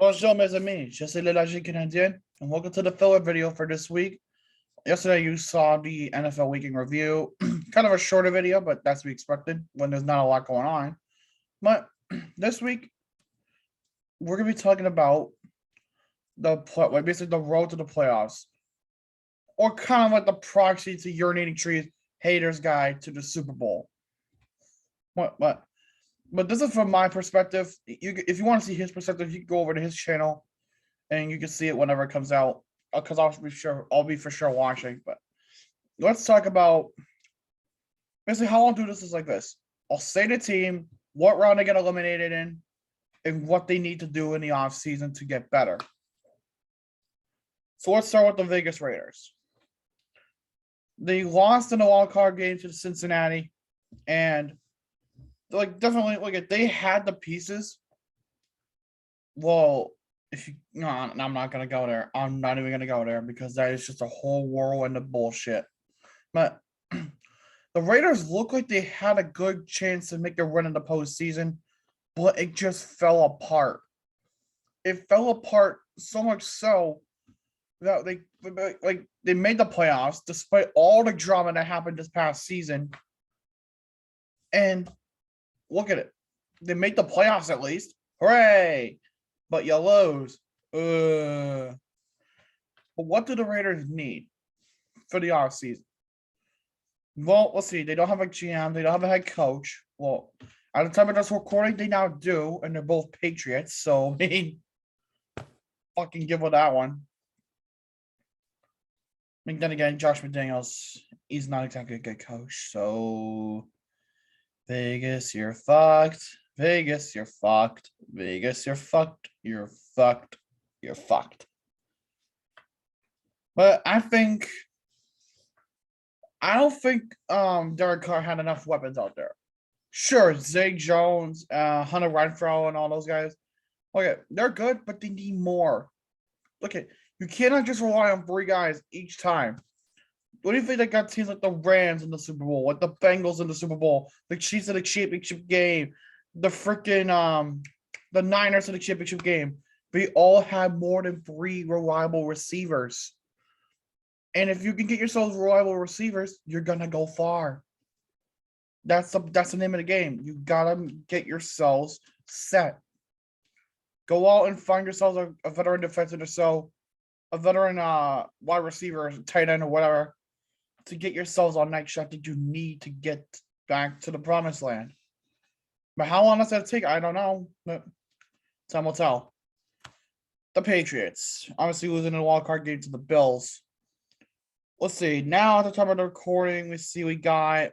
Bonjour mes amis, je suis le Logique Canadien, and welcome to the filler video for this week. Yesterday you saw the NFL Week in Review, kind of a shorter video, but that's to be expected when there's not a lot going on. But this week, we're going to be talking about basically the road to the playoffs, or kind of like the proxy to UrinatingTree's haters guide to the Super Bowl. But this is from my perspective. If you want to see his perspective, you can go over to his channel, and you can see it whenever it comes out. Because I'll be for sure watching. But let's talk about basically how I'll do this is like this. I'll say the team, what round they get eliminated in, and what they need to do in the offseason to get better. So let's start with the Vegas Raiders. They lost in the wild card game to Cincinnati, and definitely if they had the pieces. Well, I'm not gonna go there. I'm not even gonna go there because that is just a whole whirlwind of bullshit. But the Raiders look like they had a good chance to make a run in the postseason, but it just fell apart. It fell apart so much so that they made the playoffs despite all the drama that happened this past season. And look at it. They made the playoffs at least. Hooray! But you lose. But what do the Raiders need for the offseason? Well, let's see. They don't have a GM. They don't have a head coach. Well, at the time of this recording, they now do, and they're both Patriots. So, I mean, fucking give with that one. I mean, then again, Josh McDaniels, he's not exactly a good coach. So, Vegas, you're fucked. Vegas, you're fucked. Vegas, you're fucked. You're fucked. You're fucked. But I don't think Derek Carr had enough weapons out there. Sure, Zay Jones, Hunter Renfrow, and all those guys. Okay, they're good, but they need more. Look at you cannot just rely on 3 guys each time. What do you think they got teams like the Rams in the Super Bowl, like the Bengals in the Super Bowl, the Chiefs in the championship game, the freaking the Niners in the championship game? They all had more than 3 reliable receivers. And if you can get yourselves reliable receivers, you're gonna go far. That's the name of the game. You gotta get yourselves set. Go out and find yourselves a veteran defensive or so, a veteran wide receiver, tight end, or whatever, to get yourselves on that shot that you need to get back to the promised land. But how long does that take? I don't know. But time will tell. The Patriots, obviously losing in a wild card game to the Bills. Let's see. Now at the time of the recording, we got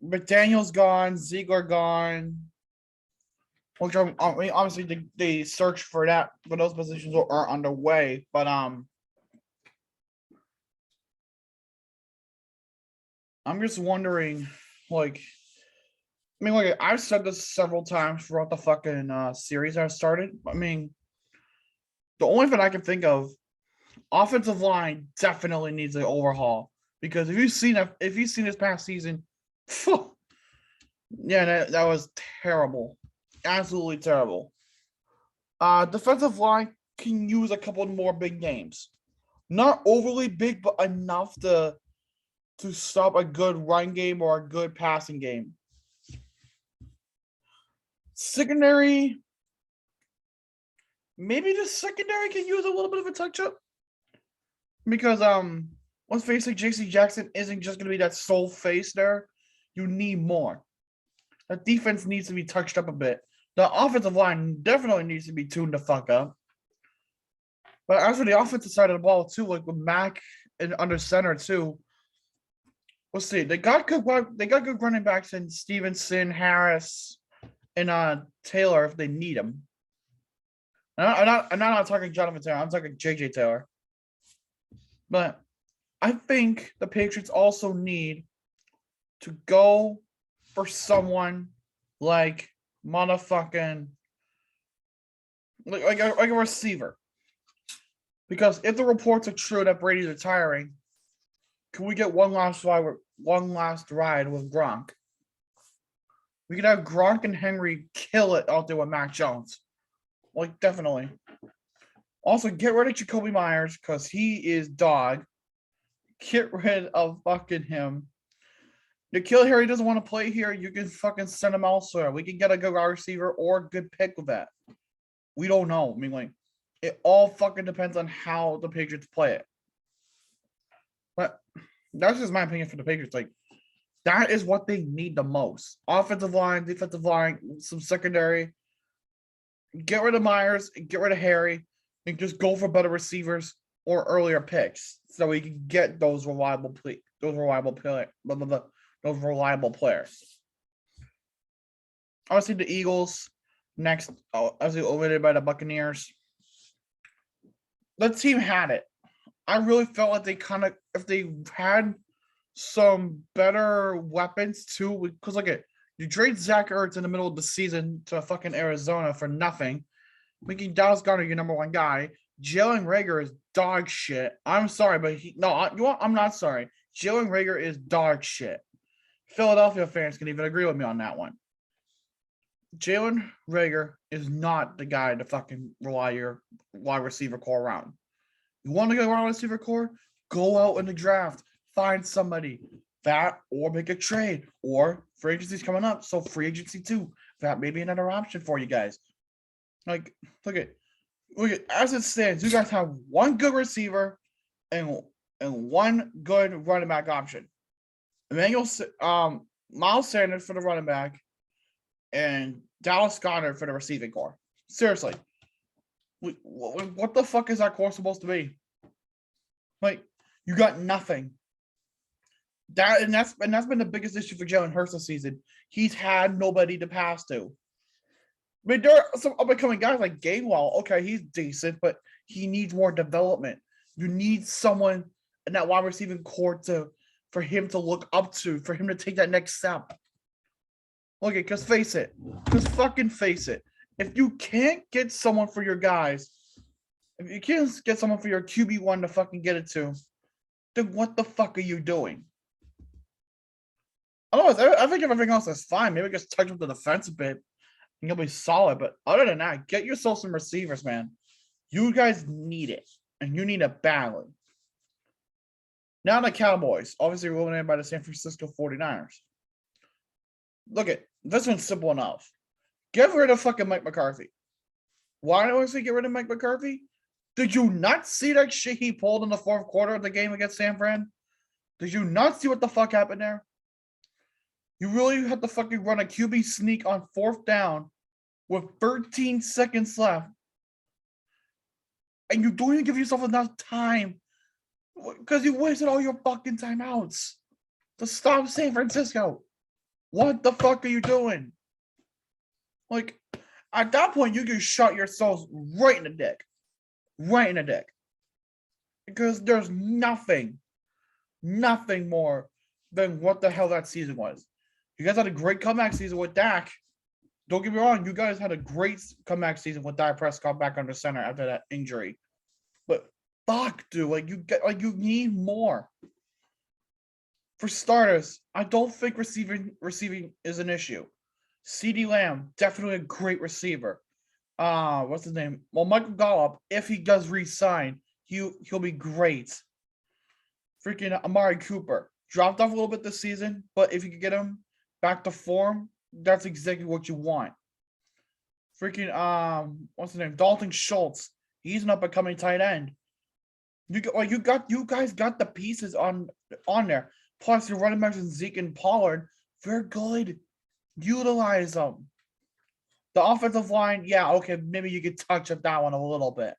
McDaniel's gone, Ziegler gone. Which I mean, obviously they search for those positions are underway. But I'm just wondering, I've said this several times throughout the fucking series I started. I mean, the only thing I can think of, offensive line definitely needs an overhaul. Because if you've seen this past season, yeah, that was terrible. Absolutely terrible. Defensive line can use a couple more big games. Not overly big, but enough to stop a good run game or a good passing game. Secondary, maybe the secondary can use a little bit of a touch-up. Because, let's face it, J.C. Jackson isn't just going to be that sole face there. You need more. The defense needs to be touched up a bit. The offensive line definitely needs to be tuned the fuck up. But as for the offensive side of the ball, too, like with Mack and under center, too, we'll see. They got good running backs in Stevenson, Harris, and Taylor if they need them. I'm not talking Jonathan Taylor. I'm talking J.J. Taylor. But I think the Patriots also need to go for someone like motherfucking like a receiver. Because if the reports are true that Brady's retiring, can we get one last ride with Gronk? We could have Gronk and Henry kill it out there with Mac Jones. Like, definitely. Also, get rid of Jacoby Myers because he is dog. Get rid of fucking him. N'Keal Harry doesn't want to play here. You can fucking send him elsewhere. We can get a good wide receiver or a good pick with that. We don't know. I mean, like, it all fucking depends on how the Patriots play it. But that's just my opinion for the Patriots. Like, that is what they need the most. Offensive line, defensive line, some secondary. Get rid of Myers, get rid of Harry, and just go for better receivers or earlier picks so we can get those reliable players. Obviously, the Eagles next, as eliminated by the Buccaneers. The team had it. I really felt like they kind of, if they had some better weapons too, because look at, you trade Zach Ertz in the middle of the season to fucking Arizona for nothing, making Dallas Goedert your number one guy. Jalen Reagor is dog shit. I'm sorry, but I'm not sorry. Jalen Reagor is dog shit. Philadelphia fans can even agree with me on that one. Jalen Reagor is not the guy to fucking rely your wide receiver core around. You want to go wide receiver core? Go out in the draft. Find somebody. That or make a trade. Or free agency's coming up, so free agency too. That may be another option for you guys. Like, look at as it stands, you guys have one good receiver and one good running back option. Emmanuel, Miles Sanders for the running back, and Dallas Goedert for the receiving core. Seriously, what the fuck is that core supposed to be? Like, you got nothing. That's been the biggest issue for Jalen Hurts this season. He's had nobody to pass to. I mean, there are some up-and-coming guys like Gainwell. Okay, he's decent, but he needs more development. You need someone in that wide receiving core for him to look up to, for him to take that next step. Okay, because face it. Just fucking face it. If you can't get someone for your guys, if you can't get someone for your QB1 to fucking get it to, then what the fuck are you doing? Otherwise, I think everything else is fine. Maybe just touch up the defense a bit. And you'll be solid. But other than that, get yourself some receivers, man. You guys need it. And you need it badly. Now the Cowboys. Obviously eliminated by the San Francisco 49ers. Look at this one's simple enough. Get rid of fucking Mike McCarthy. Why do I say get rid of Mike McCarthy? Did you not see that shit he pulled in the fourth quarter of the game against San Fran? Did you not see what the fuck happened there? You really had to fucking run a QB sneak on fourth down with 13 seconds left. And you don't even give yourself enough time because you wasted all your fucking timeouts to stop San Francisco. What the fuck are you doing? Like, at that point, you can shot yourselves right in the dick. Right in the dick. Because there's nothing more than what the hell that season was. You guys had a great comeback season with Dak. Don't get me wrong, you guys had a great comeback season with Dak Prescott back under center after that injury. But fuck, dude, you need more. For starters, I don't think receiving is an issue. CeeDee Lamb, definitely a great receiver. What's his name? Well, Michael Gallup, if he does re-sign, he'll be great. Freaking Amari Cooper dropped off a little bit this season, but if you could get him back to form, that's exactly what you want. Freaking what's his name? Dalton Schultz. He's an up-and-coming tight end. You guys got the pieces on there. Plus, your running backs and Zeke and Pollard, they're good. Utilize them. The offensive line, yeah, okay, maybe you could touch up that one a little bit.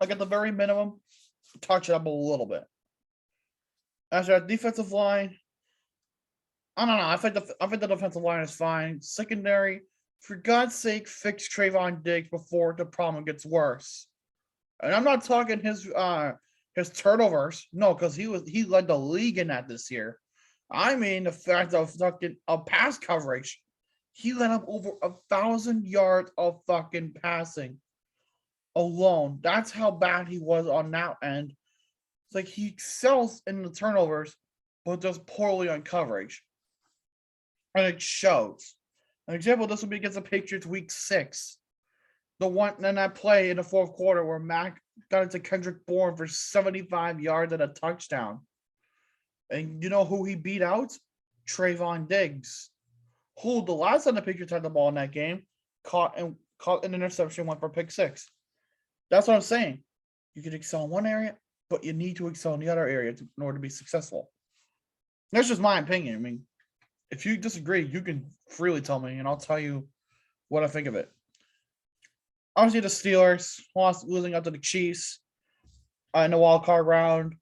Like at the very minimum, touch it up a little bit. As our defensive line, I don't know. I think the defensive line is fine. Secondary, for God's sake, fix Trayvon Diggs before the problem gets worse. And I'm not talking his turnovers. No, because he led the league in that this year. I mean the fact of fucking pass coverage. He let up over 1,000 yards of fucking passing alone. That's how bad he was on that end. It's like he excels in the turnovers, but does poorly on coverage. And it shows. An example, this will be against the Patriots week 6. The one in that play in the fourth quarter where Mac got into Kendrick Bourne for 75 yards and a touchdown. And you know who he beat out? Trayvon Diggs. Who the last time the Patriots had the ball in that game caught an interception, went for pick six. That's what I'm saying. You can excel in one area, but you need to excel in the other area in order to be successful. That's just my opinion. I mean, if you disagree, you can freely tell me, and I'll tell you what I think of it. Obviously, the Steelers losing out to the Chiefs in the wild card round.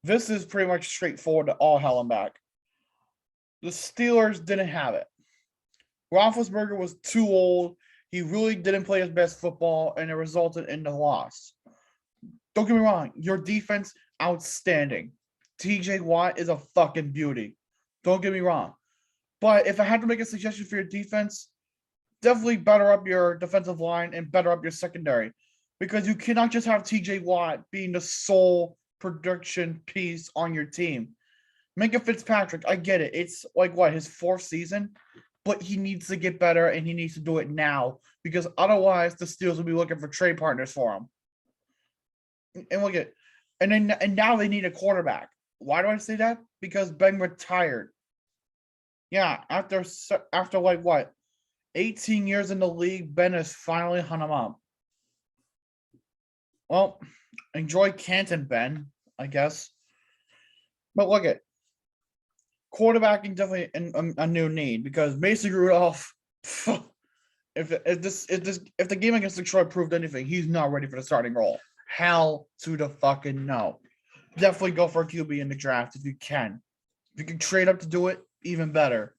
This is pretty much straightforward to all hell and back. The Steelers didn't have it. Roethlisberger was too old. He really didn't play his best football, and it resulted in the loss. Don't get me wrong. Your defense, outstanding. TJ Watt is a fucking beauty. Don't get me wrong. But if I had to make a suggestion for your defense, definitely better up your defensive line and better up your secondary. Because you cannot just have TJ Watt being the sole production piece on your team. Minka Fitzpatrick, I get it. It's like what, his fourth season? But he needs to get better and he needs to do it now. Because otherwise the Steelers will be looking for trade partners for him. And look at, and now they need a quarterback. Why do I say that? Because Ben retired. Yeah, after like what, 18 years in the league, Ben has finally hung him up. Well, enjoy Canton, Ben, I guess. But look at, quarterbacking definitely a new need because Mason Rudolph, if the game against Detroit proved anything, he's not ready for the starting role. Hell to the fucking no. Definitely go for a QB in the draft if you can. If you can trade up to do it, even better.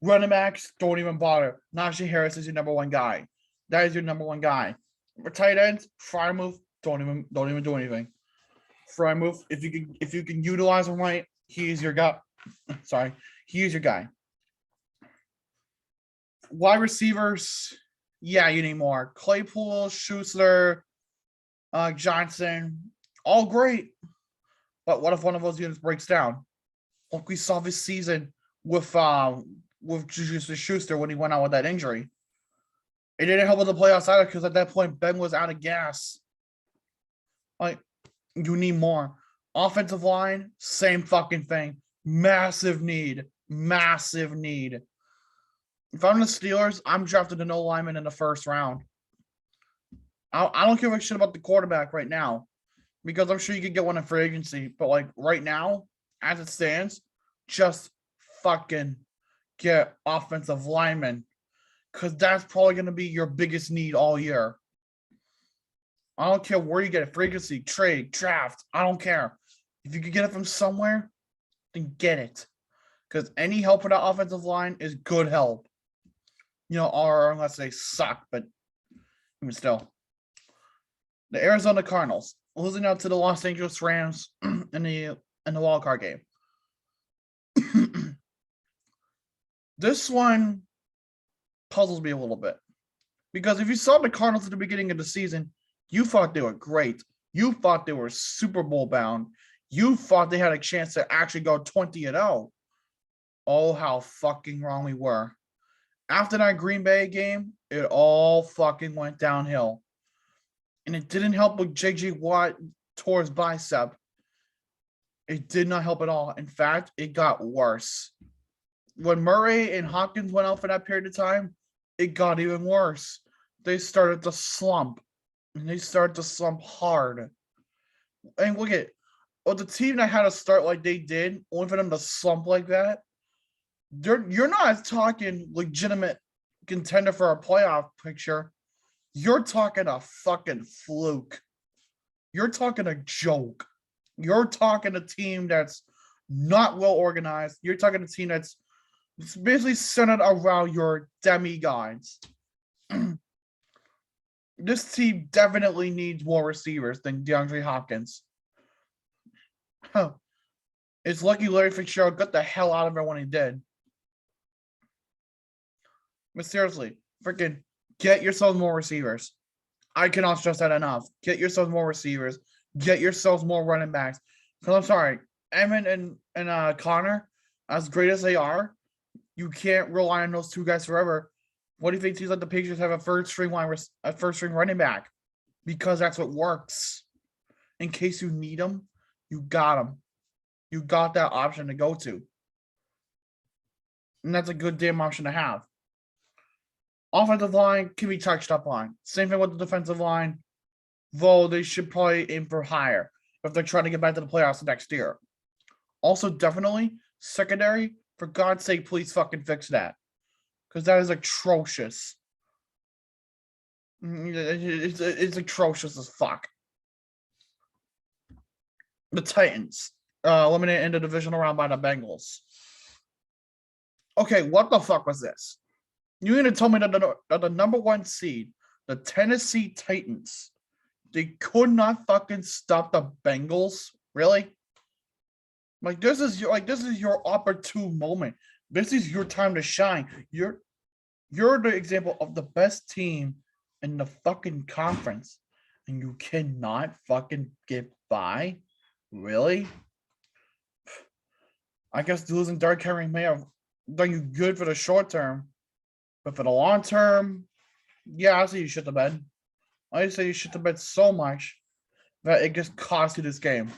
Running backs, don't even bother. Najee Harris is your number one guy. That is your number one guy. For tight ends, Freiermuth, don't even do anything. Freiermuth, if you can utilize him right, he is your guy. Sorry, he is your guy. Wide receivers, yeah, you need more. Claypool, Schuster, Johnson, all great. But what if one of those units breaks down? Like we saw this season with Schuster when he went out with that injury. It didn't help with the playoffs either because at that point Ben was out of gas. Like, you need more. Offensive line, same fucking thing. Massive need. Massive need. If I'm the Steelers, I'm drafting a no lineman in the first round. I don't give a shit about the quarterback right now because I'm sure you could get one in free agency. But like right now, as it stands, just fucking get offensive linemen because that's probably going to be your biggest need all year. I don't care where you get it, free agency, trade, draft. I don't care. If you can get it from somewhere, then get it. Because any help for that offensive line is good help. You know, or unless they suck, but even still. The Arizona Cardinals losing out to the Los Angeles Rams in the wild card game. This one puzzles me a little bit. Because if you saw the Cardinals at the beginning of the season, you thought they were great. You thought they were Super Bowl bound. You thought they had a chance to actually go 20-0. Oh, how fucking wrong we were. After that Green Bay game, it all fucking went downhill. And it didn't help with J.J. Watt tore his bicep. It did not help at all. In fact, it got worse. When Murray and Hopkins went out for that period of time, it got even worse. They started to slump. And they started to slump hard. And look at, the team that had to start like they did, only for them to slump like that, you're not talking legitimate contender for a playoff picture. You're talking a fucking fluke. You're talking a joke. You're talking a team that's not well organized. You're talking a team that's basically centered around your demigods. This team definitely needs more receivers than DeAndre Hopkins. It's lucky Larry Fitzgerald got the hell out of it when he did. But seriously, freaking get yourselves more receivers. I cannot stress that enough. Get yourselves more receivers. Get yourselves more running backs. Because I'm sorry, Evan and Connor, as great as they are, you can't rely on those two guys forever. What do you think teams like the Patriots have a first string running back? Because that's what works. In case you need them, you got them. You got that option to go to. And that's a good damn option to have. Offensive line can be touched up on. Same thing with the defensive line, though they should probably aim for higher if they're trying to get back to the playoffs next year. Also, definitely, secondary, for God's sake, please fucking fix that. Because that is atrocious. It's atrocious as fuck. The Titans, eliminated in the divisional round by the Bengals. Okay, what the fuck was this? You going to tell me that the number 1 seed, the Tennessee Titans, they could not fucking stop the Bengals? Really? Like this is your opportune moment. This is your time to shine. You're the example of the best team in the fucking conference, and you cannot fucking get by? Really? I guess losing Derrick Henry may have done you good for the short term, but for the long term, yeah, I say you shit the bed. I say you shit the bed so much that it just cost you this game.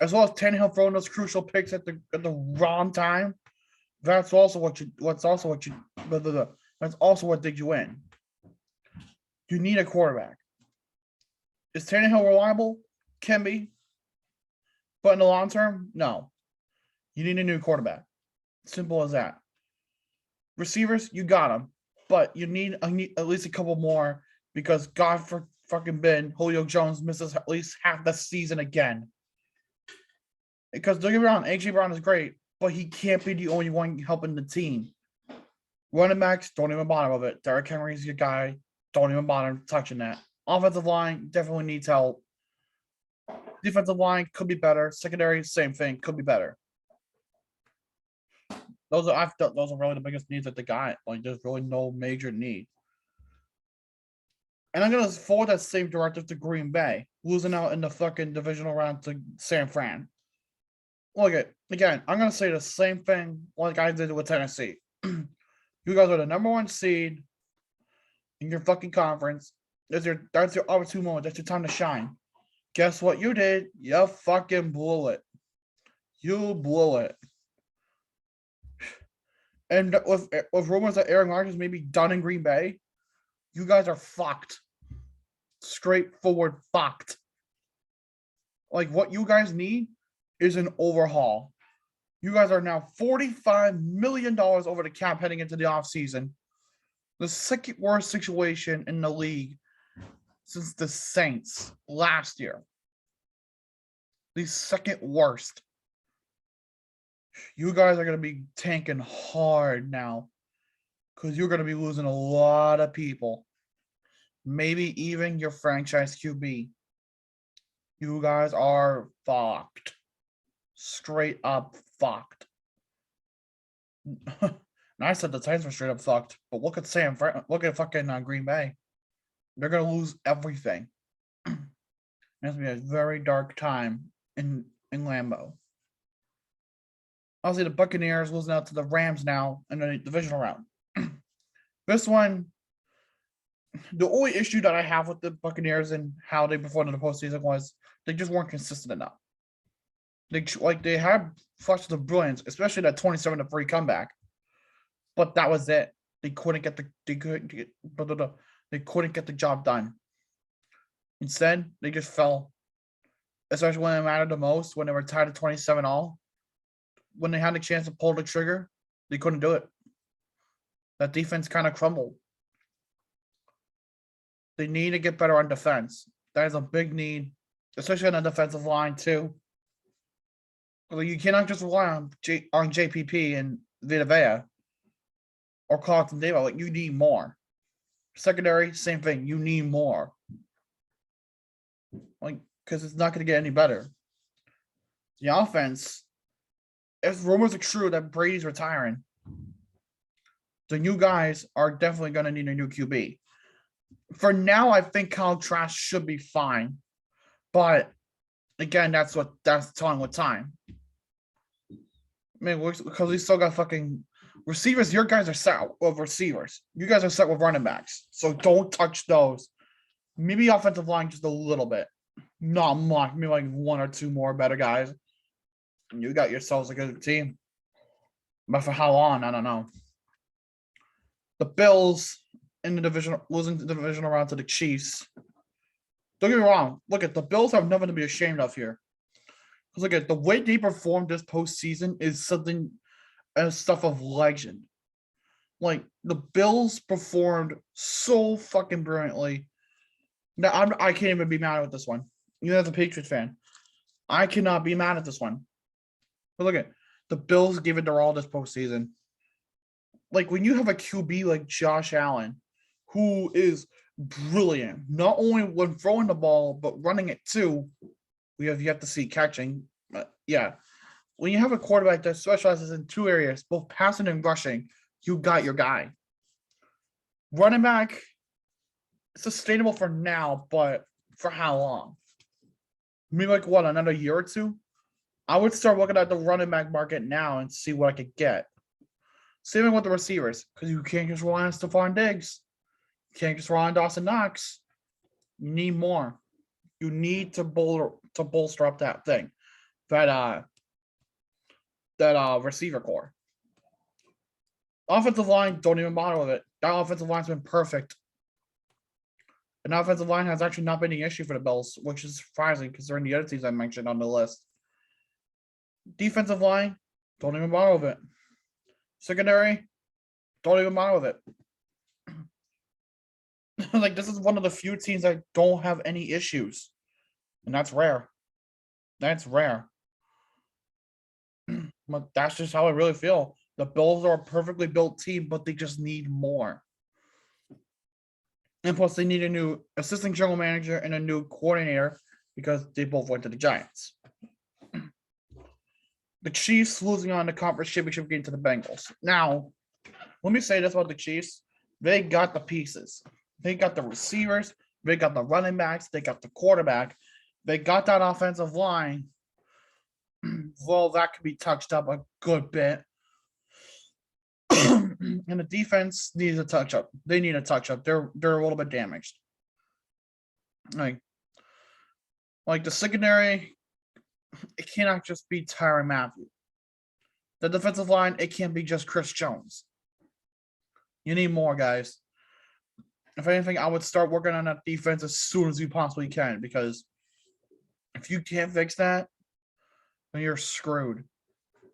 As well as Tannehill throwing those crucial picks at the wrong time. That's also what did you in. You need a quarterback. Is Tannehill reliable? Can be. But in the long term, no. You need a new quarterback. Simple as that. Receivers, you got them. But you need at least a couple more because God for fucking Ben, Julio Jones misses at least half the season again. Because don't get me wrong, AJ Brown is great, but he can't be the only one helping the team. Running backs, don't even bother with it. Derrick Henry's your guy. Don't even bother touching that. Offensive line definitely needs help. Defensive line could be better. Secondary, same thing, could be better. Those are really the biggest needs that they got. Like, there's really no major need. And I'm gonna forward that same directive to Green Bay, losing out in the fucking divisional round to San Fran. Look at again, I'm gonna say the same thing like I did with Tennessee. You guys are the number 1 seed in your fucking conference. That's your opportune moment. That's your time to shine. Guess what you did? You fucking blew it. You blew it. And with rumors that Aaron Rodgers may be done in Green Bay, you guys are fucked. Straightforward fucked. Like, what you guys need is an overhaul. You guys are now $45 million over the cap heading into the offseason. The second worst situation in the league since the Saints last year. The second worst. You guys are going to be tanking hard now because you're going to be losing a lot of people. Maybe even your franchise QB. You guys are fucked. Straight up fucked. And I said the Titans were straight up fucked, but look at look at fucking Green Bay. They're going to lose everything. It's going to be a very dark time in Lambeau. Obviously, the Buccaneers losing out to the Rams now in the divisional round. This one, the only issue that I have with the Buccaneers and how they performed in the postseason was they just weren't consistent enough. They had flashes of brilliance, especially that 27-3 comeback, but that was it. They couldn't get the job done. Instead, they just fell, especially when it mattered the most, when they were tied at 27-all. When they had a chance to pull the trigger, they couldn't do it. That defense kind of crumbled. They need to get better on defense. That is a big need, especially on the defensive line too. You cannot just rely on JPP and Vita Vea or Carlton Davis. Like, you need more. Secondary, same thing. You need more. Like, because it's not going to get any better. The offense, if rumors are true that Brady's retiring, the new guys are definitely going to need a new QB. For now, I think Kyle Trask should be fine. But again, that's telling with time. I mean, because we still got fucking Receivers, your guys are set with receivers. You guys are set with running backs. So don't touch those. Maybe offensive line just a little bit. Not much. Maybe like one or two more better guys. And you got yourselves a good team. But for how long? I don't know. The Bills in the division, losing the divisional round to the Chiefs. Don't get me wrong. Look at the Bills have nothing to be ashamed of here. Because look at the way they performed this postseason is something as stuff of legend. Like the Bills performed so fucking brilliantly. Now I can't even be mad with this one. Even as a Patriots fan, I cannot be mad at this one. But look at the Bills gave it their all this postseason. Like when you have a QB like Josh Allen, who is brilliant, not only when throwing the ball but running it too. We have yet to see catching, but yeah. When you have a quarterback that specializes in two areas, both passing and rushing, you got your guy. Running back, sustainable for now, but for how long? Maybe like what, another year or two? I would start looking at the running back market now and see what I could get. Same thing with the receivers, because you can't just rely on Stephon Diggs. You can't just rely on Dawson Knox. You need more. You need to bolster up that thing. That receiver core. Offensive line, don't even bother with it. That offensive line's been perfect. And offensive line has actually not been an issue for the Bills, which is surprising because they're in the other teams I mentioned on the list. Defensive line, don't even bother with it. Secondary, don't even bother with it. Like, this is one of the few teams that don't have any issues. And that's rare. That's rare. But that's just how I really feel. The Bills are a perfectly built team, but they just need more. And plus, they need a new assistant general manager and a new coordinator because they both went to the Giants. The Chiefs losing on the conference championship game to the Bengals. Now, let me say this about the Chiefs. They got the pieces. They got the receivers. They got the running backs. They got the quarterback. They got that offensive line. Well, that could be touched up a good bit. And the defense needs a touch up. They need a touch up. They're a little bit damaged. Like the secondary, it cannot just be Tyrann Mathieu. The defensive line, it can't be just Chris Jones. You need more, guys. If anything, I would start working on that defense as soon as you possibly can, because if you can't fix that, then you're screwed.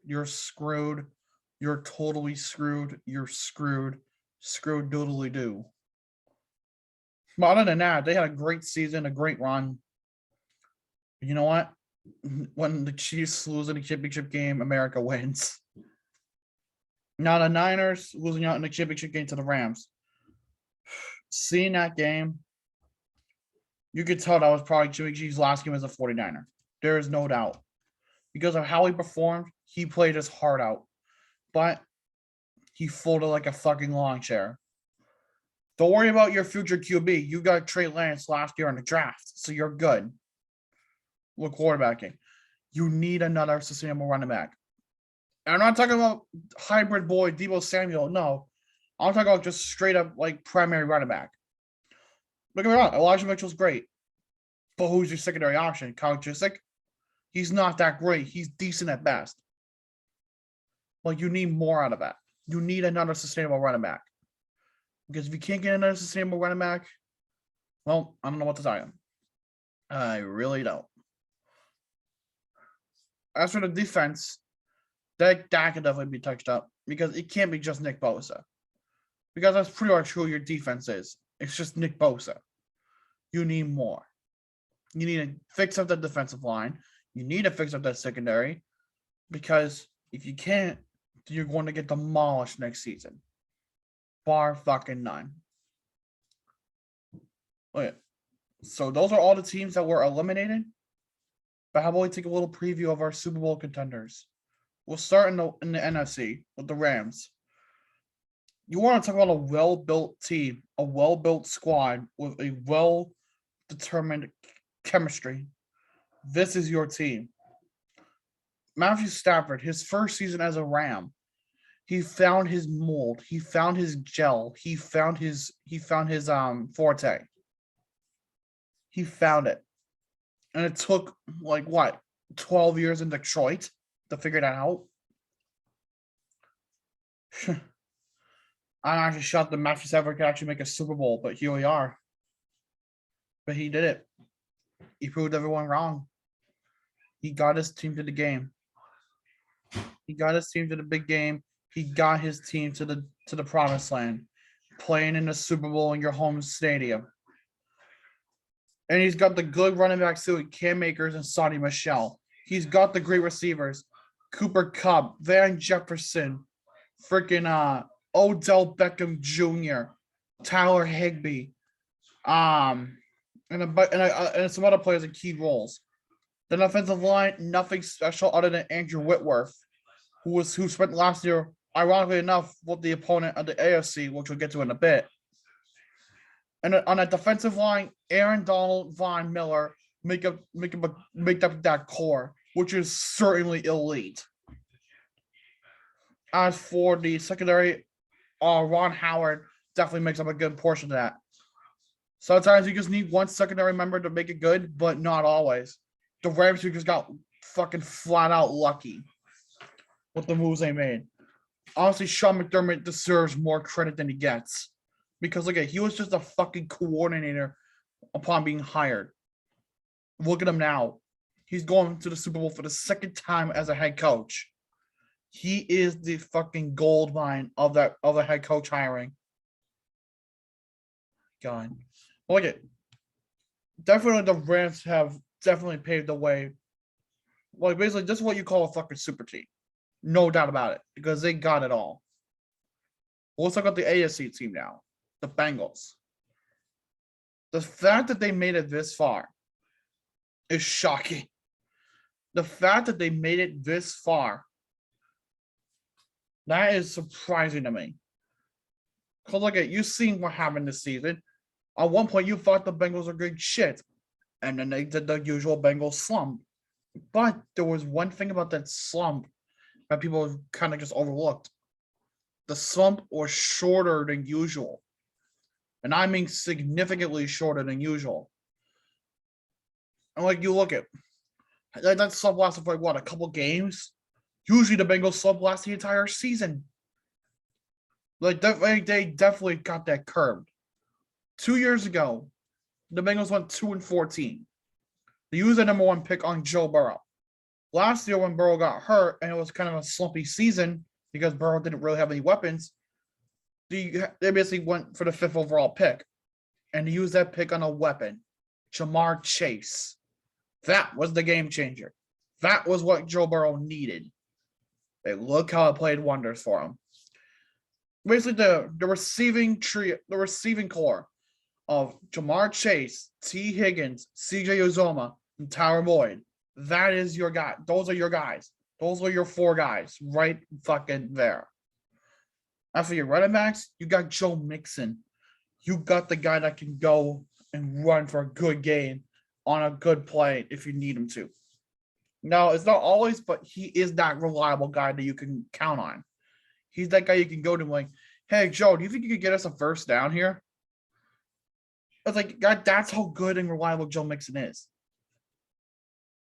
You're screwed. You're totally screwed. You're screwed. Screwed doodly doo. But other than that, they had a great season, a great run. You know what? When the Chiefs lose in the championship game, America wins. Now the Niners losing out in the championship game to the Rams. Seeing that game, you could tell that was probably Jimmy G's last game as a 49er. There is no doubt. Because of how he performed, he played his heart out. But he folded like a fucking lawn chair. Don't worry about your future QB. You got Trey Lance last year in the draft, so you're good. With quarterbacking. You need another sustainable running back. And I'm not talking about hybrid boy, Deebo Samuel. No. I'm talking about just straight up like primary running back. Look at me wrong. Elijah Mitchell's great. But who's your secondary option? Kyle Juszczyk? He's not that great. He's decent at best. Well, you need more out of that. You need another sustainable running back. Because if you can't get another sustainable running back, well, I don't know what to tell you. I really don't. As for the defense, that can definitely be touched up because it can't be just Nick Bosa. Because that's pretty much who your defense is. It's just Nick Bosa. You need more. You need to fix up the defensive line. You need to fix up that secondary. Because if you can't, you're going to get demolished next season. Bar fucking none. Okay. So those are all the teams that were eliminated. But how about we take a little preview of our Super Bowl contenders? We'll start in the NFC with the Rams. You want to talk about a well-built team, a well-built squad with a well-determined chemistry. This is your team. Matthew Stafford, his first season as a Ram, He found his mold. He found his gel. He found his forte. He found it. And it took like what, 12 years in Detroit to figure that out. I'm actually shocked the Matthews ever could actually make a Super Bowl, but here we are. But he did it. He proved everyone wrong. He got his team to the game. He got his team to the big game. He got his team to the promised land, playing in the Super Bowl in your home stadium. And he's got the good running backs too, Cam Akers and Sonny Michel. He's got the great receivers, Cooper Kupp, Van Jefferson, freaking Odell Beckham Jr., Tyler Higbee, and some other players in key roles. The offensive line, nothing special other than Andrew Whitworth, who spent last year, ironically enough, with the opponent of the AFC, which we'll get to in a bit. And on that defensive line, Aaron Donald, Von Miller make up that core, which is certainly elite. As for the secondary, Ron Howard definitely makes up a good portion of that. Sometimes you just need one secondary member to make it good, but not always. The Rams just got fucking flat out lucky with the moves they made. Honestly, Sean McDermott deserves more credit than he gets. Because look at, he was just a fucking coordinator upon being hired. Look at him now. He's going to the Super Bowl for the second time as a head coach. He is the fucking gold mine of the head coach hiring. God. Look at, definitely the Rams have definitely paved the way. Like basically this is what you call a fucking super team. No doubt about it. Because they got it all. Let's talk about the AFC team now. The Bengals. The fact that they made it this far is shocking. The fact that they made it this far, that is surprising to me. Because look at, you've seen what happened this season. At one point, you thought the Bengals were good shit. And then they did the usual Bengals slump. But there was one thing about that slump that people kind of just overlooked. The slump was shorter than usual. And I mean significantly shorter than usual. And like you look at, that slump lasted for like what, a couple games? Usually the Bengals slump lasts the entire season. Like they definitely got that curbed. 2 years ago, the Bengals went 2-14. They used the number one pick on Joe Burrow. Last year when Burrow got hurt and it was kind of a slumpy season because Burrow didn't really have any weapons, they basically went for the 5th overall pick. And they used that pick on a weapon, Jamar Chase. That was the game changer. That was what Joe Burrow needed. And look how it played wonders for him. Basically, the receiving core of Jamar Chase, T. Higgins, C.J. Uzomah, and Tyler Boyd. That is your guy. Those are your guys. Those are your 4 guys right fucking there. As for your running backs, you got Joe Mixon. You got the guy that can go and run for a good game on a good play if you need him to. Now, it's not always, but he is that reliable guy that you can count on. He's that guy you can go to like, hey, Joe, do you think you could get us a first down here? It's like, God, that's how good and reliable Joe Mixon is.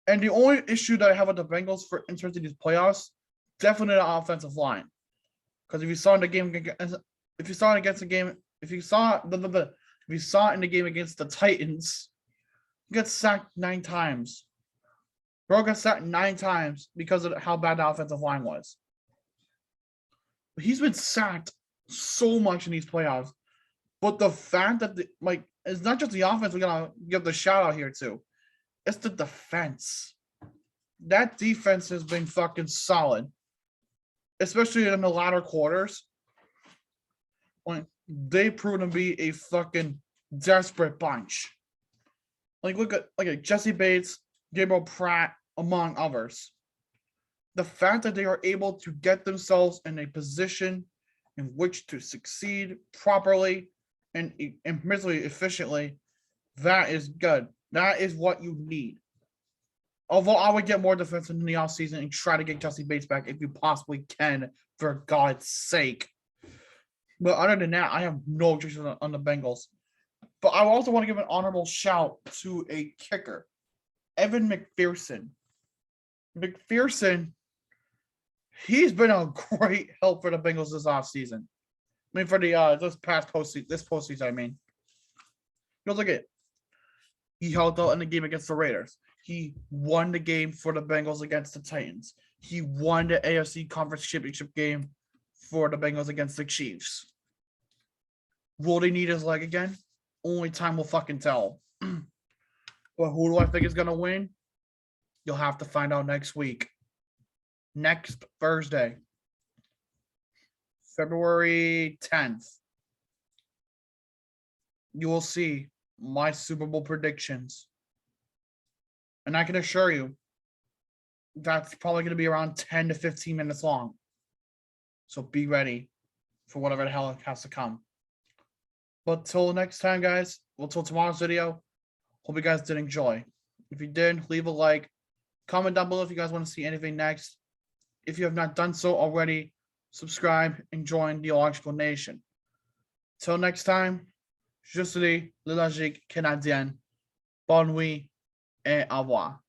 And the only issue that I have with the Bengals for in terms of these playoffs, definitely the offensive line. Because if you saw in the game, if you saw it in the game against the Titans, he got sacked 9 times. Bro got sacked 9 times because of how bad the offensive line was. But he's been sacked so much in these playoffs. But the fact that it's not just the offense we're gonna give the shout out here to. It's the defense. That defense has been fucking solid. Especially in the latter quarters. When they proved to be a fucking desperate bunch. Like look at Jesse Bates, Gabriel Pratt, among others. The fact that they are able to get themselves in a position in which to succeed properly and efficiently, that is good. That is what you need. Although I would get more defensive in the offseason and try to get Jesse Bates back if you possibly can, for God's sake. But other than that, I have no interest on the Bengals. But I also want to give an honorable shout to a kicker, Evan McPherson. McPherson, he's been a great help for the Bengals this offseason. I mean, for the this postseason, I mean. Look at, he held out in the game against the Raiders. He won the game for the Bengals against the Titans. He won the AFC Conference Championship game for the Bengals against the Chiefs. Will they need his leg again? Only time will fucking tell. But who do I think is going to win? You'll have to find out next week. Next Thursday, February 10th. You will see my Super Bowl predictions. And I can assure you, that's probably going to be around 10 to 15 minutes long. So be ready for whatever the hell has to come. But till next time, guys, well, till tomorrow's video, hope you guys did enjoy. If you did, leave a like. Comment down below if you guys want to see anything next. If you have not done so already, subscribe and join the Electrical Nation. Till next time, je suis le logique canadien. Bonne nuit et au revoir.